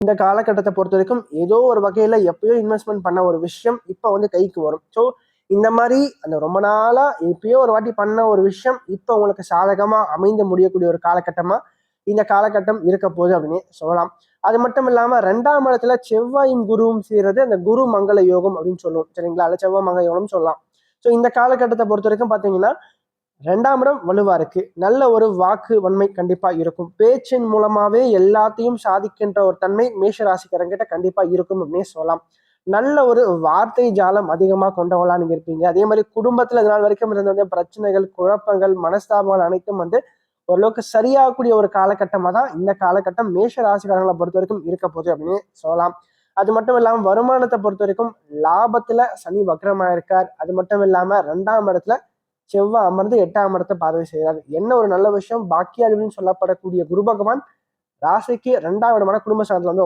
இந்த காலகட்டத்தை பொறுத்த வரைக்கும் ஏதோ ஒரு வகையில எப்பயோ இன்வெஸ்ட்மெண்ட் பண்ண ஒரு விஷயம் இப்போ வந்து கைக்கு வரும். ஸோ இந்த மாதிரி அந்த ரொம்ப நாளா எப்பயோ ஒரு வாட்டி பண்ண ஒரு விஷயம் இப்போ உங்களுக்கு சாதகமா அமைந்து முடியக்கூடிய ஒரு காலகட்டமா இந்த காலகட்டம் இருக்க போகுது அப்படின்னு சொல்லலாம். அது மட்டும் இல்லாம 2ஆம் இடத்துல செவ்வாயும் குருவும் செய்யறது அந்த குரு மங்கள யோகம் அப்படின்னு சொல்லுவோம், சரிங்களா? அல்ல செவ்வாய் மங்கள யோகம் சொல்லலாம். ஸோ இந்த காலகட்டத்தை பொறுத்த வரைக்கும் பாத்தீங்கன்னா 2ஆம் இடம் வலுவா இருக்கு. நல்ல ஒரு வாக்கு வன்மை கண்டிப்பா இருக்கும். பேச்சின் மூலமாவே எல்லாத்தையும் சாதிக்கின்ற ஒரு தன்மை மேஷ ராசிக்காரங்கிட்ட கண்டிப்பா இருக்கும் அப்படின்னே சொல்லலாம். நல்ல ஒரு வார்த்தை ஜாலம் அதிகமா கொண்டவங்களா நீங்க இருப்பீங்க. அதே மாதிரி குடும்பத்துல இது நாள் வரைக்கும் இருந்த பிரச்சனைகள், குழப்பங்கள், மனஸ்தாபங்கள் அனைத்தும் வந்து ஓரளவுக்கு சரியாகக்கூடிய ஒரு காலகட்டமா தான் இந்த காலகட்டம் மேஷ ராசிக்காரங்களை பொறுத்த வரைக்கும் இருக்க போகுது அப்படின்னு சொல்லலாம். அது மட்டும் இல்லாம வருமானத்தை பொறுத்த வரைக்கும் லாபத்துல சனி வக்ரமா இருக்கார். அது மட்டும் இல்லாம 2ஆம் இடத்துல செவ்வாய் அமர்ந்து 8ஆம் இடத்தை பார்வை செய்கிறார். என்ன ஒரு நல்ல விஷயம், பாக்கியாதிபதினு சொல்லப்படக்கூடிய குரு பகவான் ராசிக்கு 2ஆம் இடமான குடும்ப சாதத்துல வந்து